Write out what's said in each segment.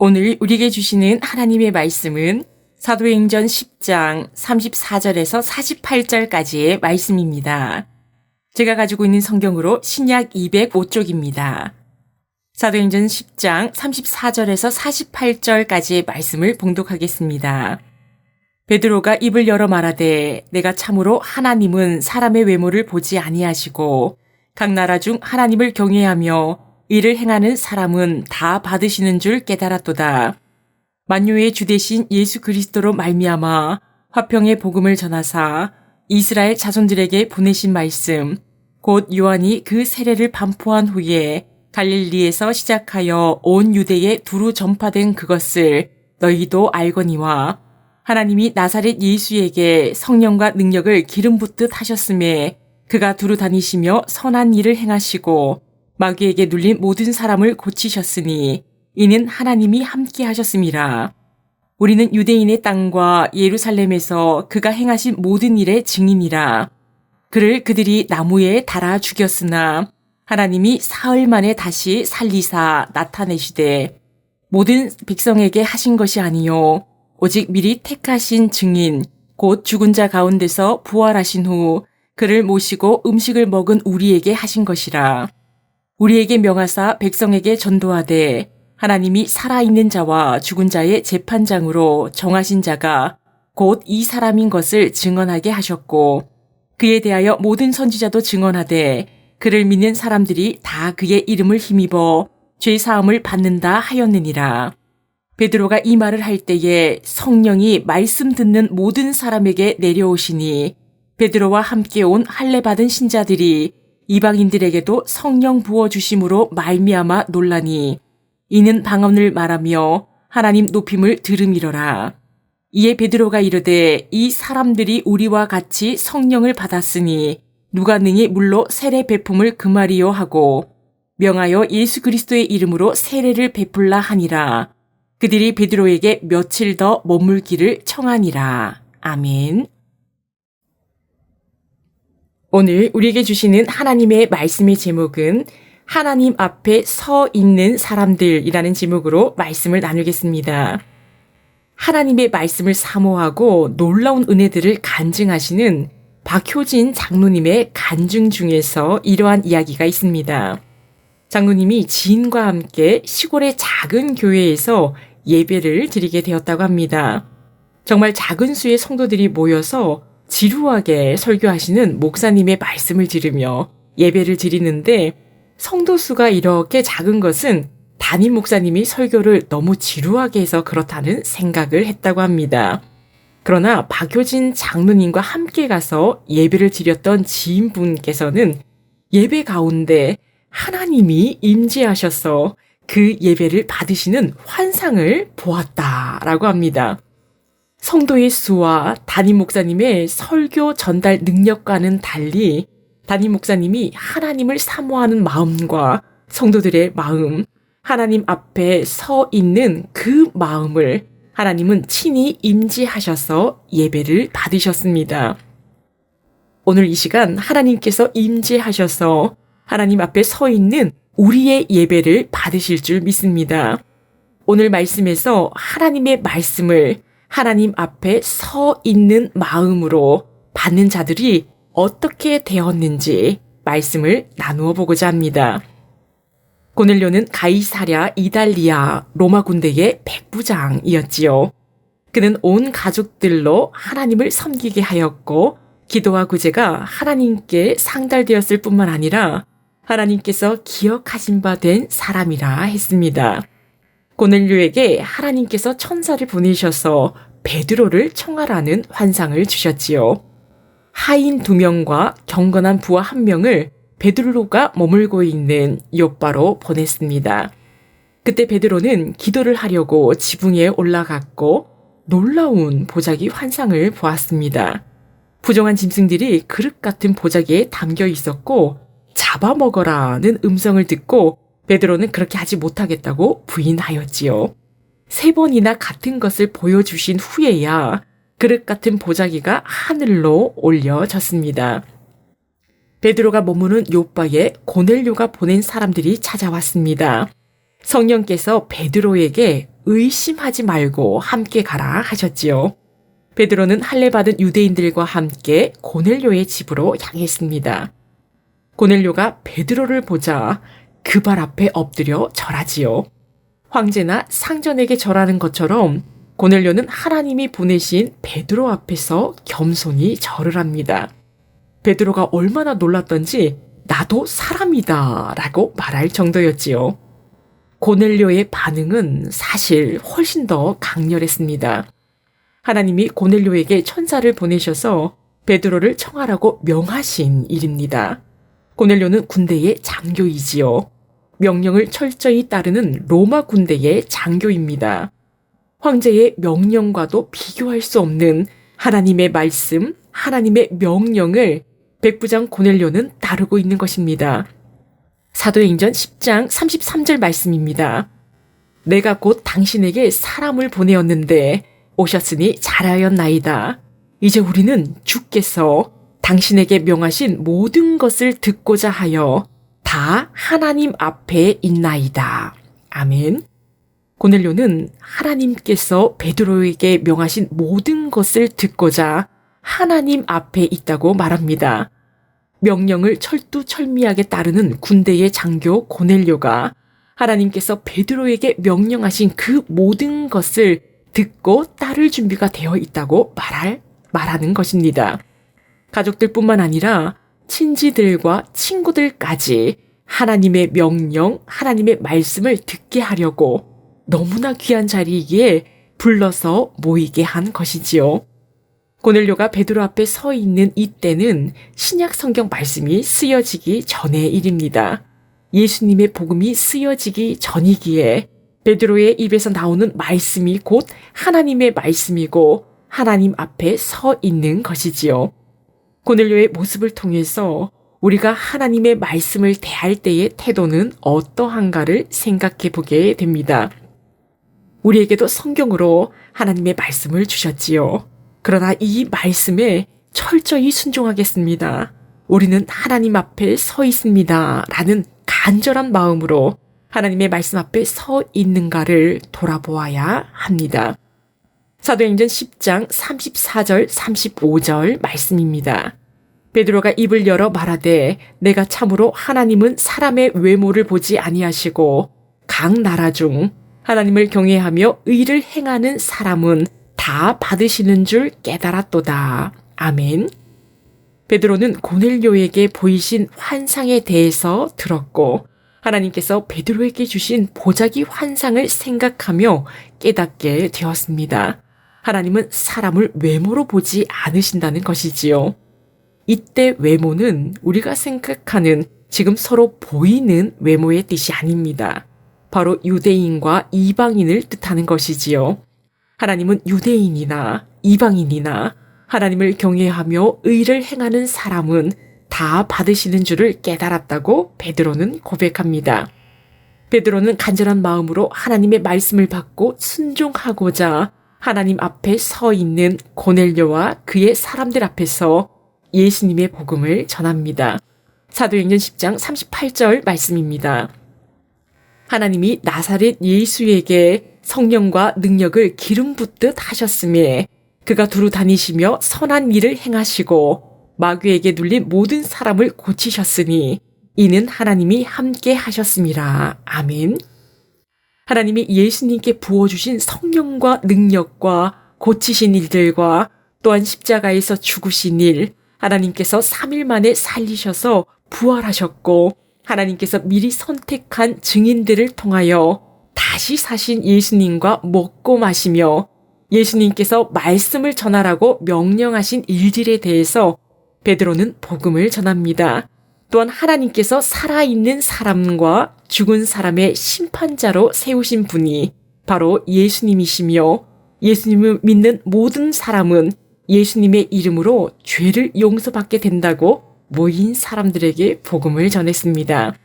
오늘 우리에게 주시는 하나님의 말씀은 사도행전 10장 34절에서 48절까지의 말씀입니다. 제가 가지고 있는 성경으로 신약 205쪽입니다. 사도행전 10장 34절에서 48절까지의 말씀을 봉독하겠습니다. 베드로가 입을 열어 말하되 내가 참으로 하나님은 사람의 외모를 보지 아니하시고 각 나라 중 하나님을 경외하며 이를 행하는 사람은 다 받으시는 줄 깨달았도다. 만유의 주 되신 예수 그리스도로 말미암아 화평의 복음을 전하사 이스라엘 자손들에게 보내신 말씀 곧 요한이 그 세례를 반포한 후에 갈릴리에서 시작하여 온 유대에 두루 전파된 그것을 너희도 알거니와 하나님이 나사렛 예수에게 성령과 능력을 기름 붓듯 하셨음에 그가 두루 다니시며 선한 일을 행하시고 마귀에게 눌린 모든 사람을 고치셨으니 이는 하나님이 함께 하셨음이라. 우리는 유대인의 땅과 예루살렘에서 그가 행하신 모든 일의 증인이라. 그를 그들이 나무에 달아 죽였으나 하나님이 사흘 만에 다시 살리사 나타내시되 모든 백성에게 하신 것이 아니요 오직 미리 택하신 증인 곧 죽은 자 가운데서 부활하신 후 그를 모시고 음식을 먹은 우리에게 하신 것이라. 우리에게 명하사 백성에게 전도하되 하나님이 살아있는 자와 죽은 자의 재판장으로 정하신 자가 곧 이 사람인 것을 증언하게 하셨고 그에 대하여 모든 선지자도 증언하되 그를 믿는 사람들이 다 그의 이름을 힘입어 죄 사함을 받는다 하였느니라. 베드로가 이 말을 할 때에 성령이 말씀 듣는 모든 사람에게 내려오시니 베드로와 함께 온 할례 받은 신자들이 이방인들에게도 성령 부어주심으로 말미암아 놀라니 이는 방언을 말하며 하나님 높임을 들음이러라. 이에 베드로가 이르되 이 사람들이 우리와 같이 성령을 받았으니 누가 능히 물로 세례 베품을 금하리요 하고 명하여 예수 그리스도의 이름으로 세례를 베풀라 하니라. 그들이 베드로에게 며칠 더 머물기를 청하니라. 아멘. 오늘 우리에게 주시는 하나님의 말씀의 제목은 하나님 앞에 서 있는 사람들이라는 제목으로 말씀을 나누겠습니다. 하나님의 말씀을 사모하고 놀라운 은혜들을 간증하시는 박효진 장로님의 간증 중에서 이러한 이야기가 있습니다. 장로님이 지인과 함께 시골의 작은 교회에서 예배를 드리게 되었다고 합니다. 정말 작은 수의 성도들이 모여서 지루하게 설교하시는 목사님의 말씀을 들으며 예배를 드리는데 성도 수가 이렇게 작은 것은 담임 목사님이 설교를 너무 지루하게 해서 그렇다는 생각을 했다고 합니다. 그러나 박효진 장로님과 함께 가서 예배를 드렸던 지인분께서는 예배 가운데 하나님이 임재하셔서 그 예배를 받으시는 환상을 보았다라고 합니다. 성도의 수와 담임 목사님의 설교 전달 능력과는 달리 담임 목사님이 하나님을 사모하는 마음과 성도들의 마음, 하나님 앞에 서 있는 그 마음을 하나님은 친히 임재하셔서 예배를 받으셨습니다. 오늘 이 시간 하나님께서 임재하셔서 하나님 앞에 서 있는 우리의 예배를 받으실 줄 믿습니다. 오늘 말씀에서 하나님의 말씀을 하나님 앞에 서 있는 마음으로 받는 자들이 어떻게 되었는지 말씀을 나누어 보고자 합니다. 고넬료는 가이사랴 이달리아 로마 군대의 백부장이었지요. 그는 온 가족들로 하나님을 섬기게 하였고 기도와 구제가 하나님께 상달되었을 뿐만 아니라 하나님께서 기억하신 바 된 사람이라 했습니다. 고넬료에게 하나님께서 천사를 보내셔서 베드로를 청하라는 환상을 주셨지요. 하인 2명과 경건한 부하 1명을 베드로가 머물고 있는 요바로 보냈습니다. 그때 베드로는 기도를 하려고 지붕에 올라갔고 놀라운 보자기 환상을 보았습니다. 부정한 짐승들이 그릇 같은 보자기에 담겨 있었고 잡아먹어라는 음성을 듣고 베드로는 그렇게 하지 못하겠다고 부인하였지요. 3번이나 같은 것을 보여주신 후에야 그릇 같은 보자기가 하늘로 올려졌습니다. 베드로가 머무는 요바에 고넬료가 보낸 사람들이 찾아왔습니다. 성령께서 베드로에게 의심하지 말고 함께 가라 하셨지요. 베드로는 할례받은 유대인들과 함께 고넬료의 집으로 향했습니다. 고넬료가 베드로를 보자 그 발 앞에 엎드려 절하지요. 황제나 상전에게 절하는 것처럼 고넬료는 하나님이 보내신 베드로 앞에서 겸손히 절을 합니다. 베드로가 얼마나 놀랐던지 나도 사람이다 라고 말할 정도였지요. 고넬료의 반응은 사실 훨씬 더 강렬했습니다. 하나님이 고넬료에게 천사를 보내셔서 베드로를 청하라고 명하신 일입니다. 고넬료는 군대의 장교이지요. 명령을 철저히 따르는 로마 군대의 장교입니다. 황제의 명령과도 비교할 수 없는 하나님의 말씀, 하나님의 명령을 백부장 고넬료는 따르고 있는 것입니다. 사도행전 10장 33절 말씀입니다. 내가 곧 당신에게 사람을 보내었는데 오셨으니 잘하였나이다. 이제 우리는 주께서 당신에게 명하신 모든 것을 듣고자 하여 다 하나님 앞에 있나이다. 아멘. 고넬료는 하나님께서 베드로에게 명하신 모든 것을 듣고자 하나님 앞에 있다고 말합니다. 명령을 철두철미하게 따르는 군대의 장교 고넬료가 하나님께서 베드로에게 명령하신 그 모든 것을 듣고 따를 준비가 되어 있다고 말하는 것입니다. 가족들뿐만 아니라 친지들과 친구들까지 하나님의 명령, 하나님의 말씀을 듣게 하려고 너무나 귀한 자리이기에 불러서 모이게 한 것이지요. 고넬료가 베드로 앞에 서 있는 이때는 신약 성경 말씀이 쓰여지기 전의 일입니다. 예수님의 복음이 쓰여지기 전이기에 베드로의 입에서 나오는 말씀이 곧 하나님의 말씀이고 하나님 앞에 서 있는 것이지요. 고넬료의 모습을 통해서 우리가 하나님의 말씀을 대할 때의 태도는 어떠한가를 생각해 보게 됩니다. 우리에게도 성경으로 하나님의 말씀을 주셨지요. 그러나 이 말씀에 철저히 순종하겠습니다. 우리는 하나님 앞에 서 있습니다. 라는 간절한 마음으로 하나님의 말씀 앞에 서 있는가를 돌아보아야 합니다. 사도행전 10장 34절 35절 말씀입니다. 베드로가 입을 열어 말하되 내가 참으로 하나님은 사람의 외모를 보지 아니하시고 각 나라 중 하나님을 경외하며 의를 행하는 사람은 다 받으시는 줄 깨달았도다. 아멘. 베드로는 고넬료에게 보이신 환상에 대해서 들었고 하나님께서 베드로에게 주신 보자기 환상을 생각하며 깨닫게 되었습니다. 하나님은 사람을 외모로 보지 않으신다는 것이지요. 이때 외모는 우리가 생각하는 지금 서로 보이는 외모의 뜻이 아닙니다. 바로 유대인과 이방인을 뜻하는 것이지요. 하나님은 유대인이나 이방인이나 하나님을 경외하며 의를 행하는 사람은 다 받으시는 줄을 깨달았다고 베드로는 고백합니다. 베드로는 간절한 마음으로 하나님의 말씀을 받고 순종하고자 하나님 앞에 서 있는 고넬료와 그의 사람들 앞에서 예수님의 복음을 전합니다. 사도행전 10장 38절 말씀입니다. 하나님이 나사렛 예수에게 성령과 능력을 기름 붓듯 하셨음에 그가 두루 다니시며 선한 일을 행하시고 마귀에게 눌린 모든 사람을 고치셨으니 이는 하나님이 함께 하셨음이라. 아멘. 하나님이 예수님께 부어주신 성령과 능력과 고치신 일들과 또한 십자가에서 죽으신 일, 하나님께서 3일 만에 살리셔서 부활하셨고 하나님께서 미리 선택한 증인들을 통하여 다시 사신 예수님과 먹고 마시며 예수님께서 말씀을 전하라고 명령하신 일들에 대해서 베드로는 복음을 전합니다. 또한 하나님께서 살아있는 사람과 죽은 사람의 심판자로 세우신 분이 바로 예수님이시며 예수님을 믿는 모든 사람은 예수님의 이름으로 죄를 용서받게 된다고 모인 사람들에게 복음을 전했습니다.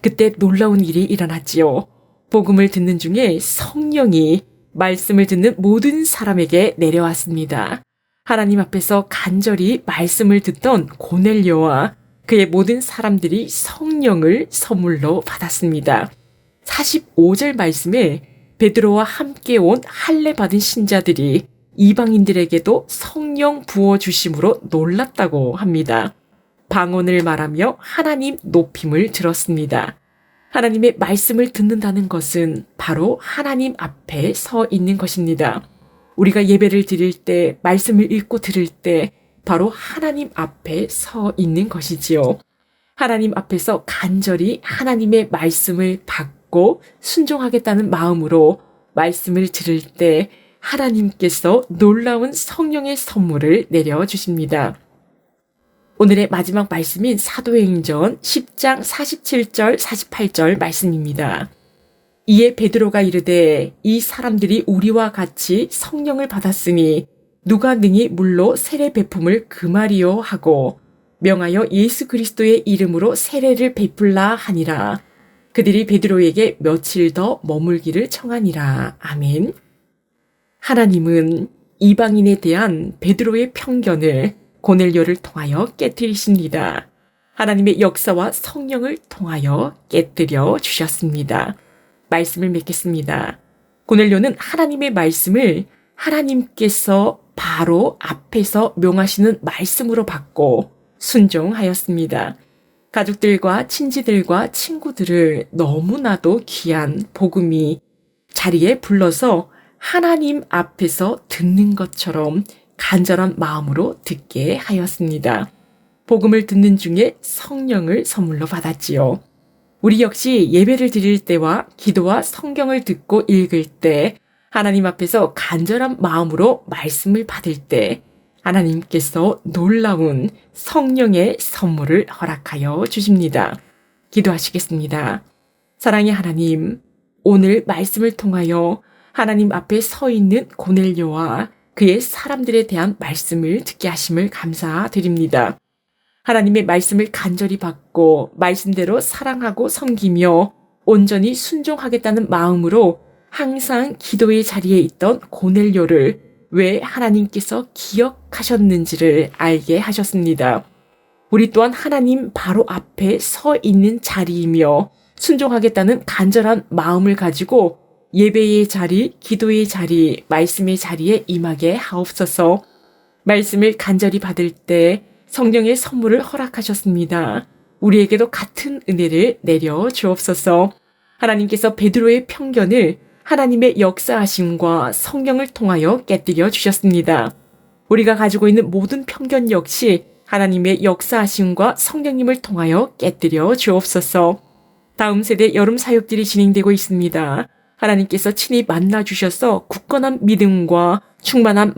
그때 놀라운 일이 일어났지요. 복음을 듣는 중에 성령이 말씀을 듣는 모든 사람에게 내려왔습니다. 하나님 앞에서 간절히 말씀을 듣던 고넬료와 그의 모든 사람들이 성령을 선물로 받았습니다. 45절 말씀에 베드로와 함께 온 할례 받은 신자들이 이방인들에게도 성령 부어주심으로 놀랐다고 합니다. 방언을 말하며 하나님 높임을 들었습니다. 하나님의 말씀을 듣는다는 것은 바로 하나님 앞에 서 있는 것입니다. 우리가 예배를 드릴 때, 말씀을 읽고 들을 때 바로 하나님 앞에 서 있는 것이지요. 하나님 앞에서 간절히 하나님의 말씀을 받고 순종하겠다는 마음으로 말씀을 들을 때 하나님께서 놀라운 성령의 선물을 내려주십니다. 오늘의 마지막 말씀인 사도행전 10장 47절 48절 말씀입니다. 이에 베드로가 이르되 이 사람들이 우리와 같이 성령을 받았으니 누가 능히 물로 세례 베품을 금하리요 하고 명하여 예수 그리스도의 이름으로 세례를 베풀라 하니라. 그들이 베드로에게 며칠 더 머물기를 청하니라. 아멘. 하나님은 이방인에 대한 베드로의 편견을 고넬료를 통하여 깨뜨리십니다. 하나님의 역사와 성령을 통하여 깨뜨려 주셨습니다. 말씀을 맺겠습니다. 고넬료는 하나님의 말씀을 하나님께서 바로 앞에서 명하시는 말씀으로 받고 순종하였습니다. 가족들과 친지들과 친구들을 너무나도 귀한 복음이 자리에 불러서 하나님 앞에서 듣는 것처럼 간절한 마음으로 듣게 하였습니다. 복음을 듣는 중에 성령을 선물로 받았지요. 우리 역시 예배를 드릴 때와 기도와 성경을 듣고 읽을 때 하나님 앞에서 간절한 마음으로 말씀을 받을 때 하나님께서 놀라운 성령의 선물을 허락하여 주십니다. 기도하시겠습니다. 사랑의 하나님, 오늘 말씀을 통하여 하나님 앞에 서 있는 고넬료와 그의 사람들에 대한 말씀을 듣게 하심을 감사드립니다. 하나님의 말씀을 간절히 받고 말씀대로 사랑하고 섬기며 온전히 순종하겠다는 마음으로 항상 기도의 자리에 있던 고넬료를 왜 하나님께서 기억하셨는지를 알게 하셨습니다. 우리 또한 하나님 바로 앞에 서 있는 자리이며 순종하겠다는 간절한 마음을 가지고 예배의 자리, 기도의 자리, 말씀의 자리에 임하게 하옵소서. 말씀을 간절히 받을 때 성령의 선물을 허락하셨습니다. 우리에게도 같은 은혜를 내려 주옵소서. 하나님께서 베드로의 편견을 하나님의 역사하심과 성령을 통하여 깨뜨려 주셨습니다. 우리가 가지고 있는 모든 편견 역시 하나님의 역사하심과 성령님을 통하여 깨뜨려 주옵소서. 다음 세대 여름 사역들이 진행되고 있습니다. 하나님께서 친히 만나 주셔서 굳건한 믿음과 충만한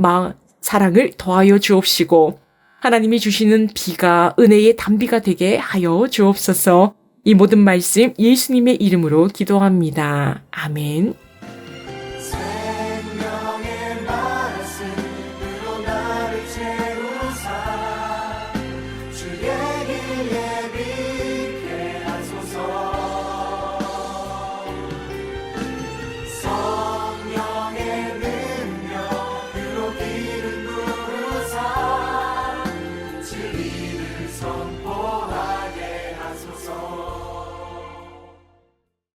사랑을 더하여 주옵시고 하나님이 주시는 비가 은혜의 단비가 되게 하여 주옵소서. 이 모든 말씀 예수님의 이름으로 기도합니다. 아멘.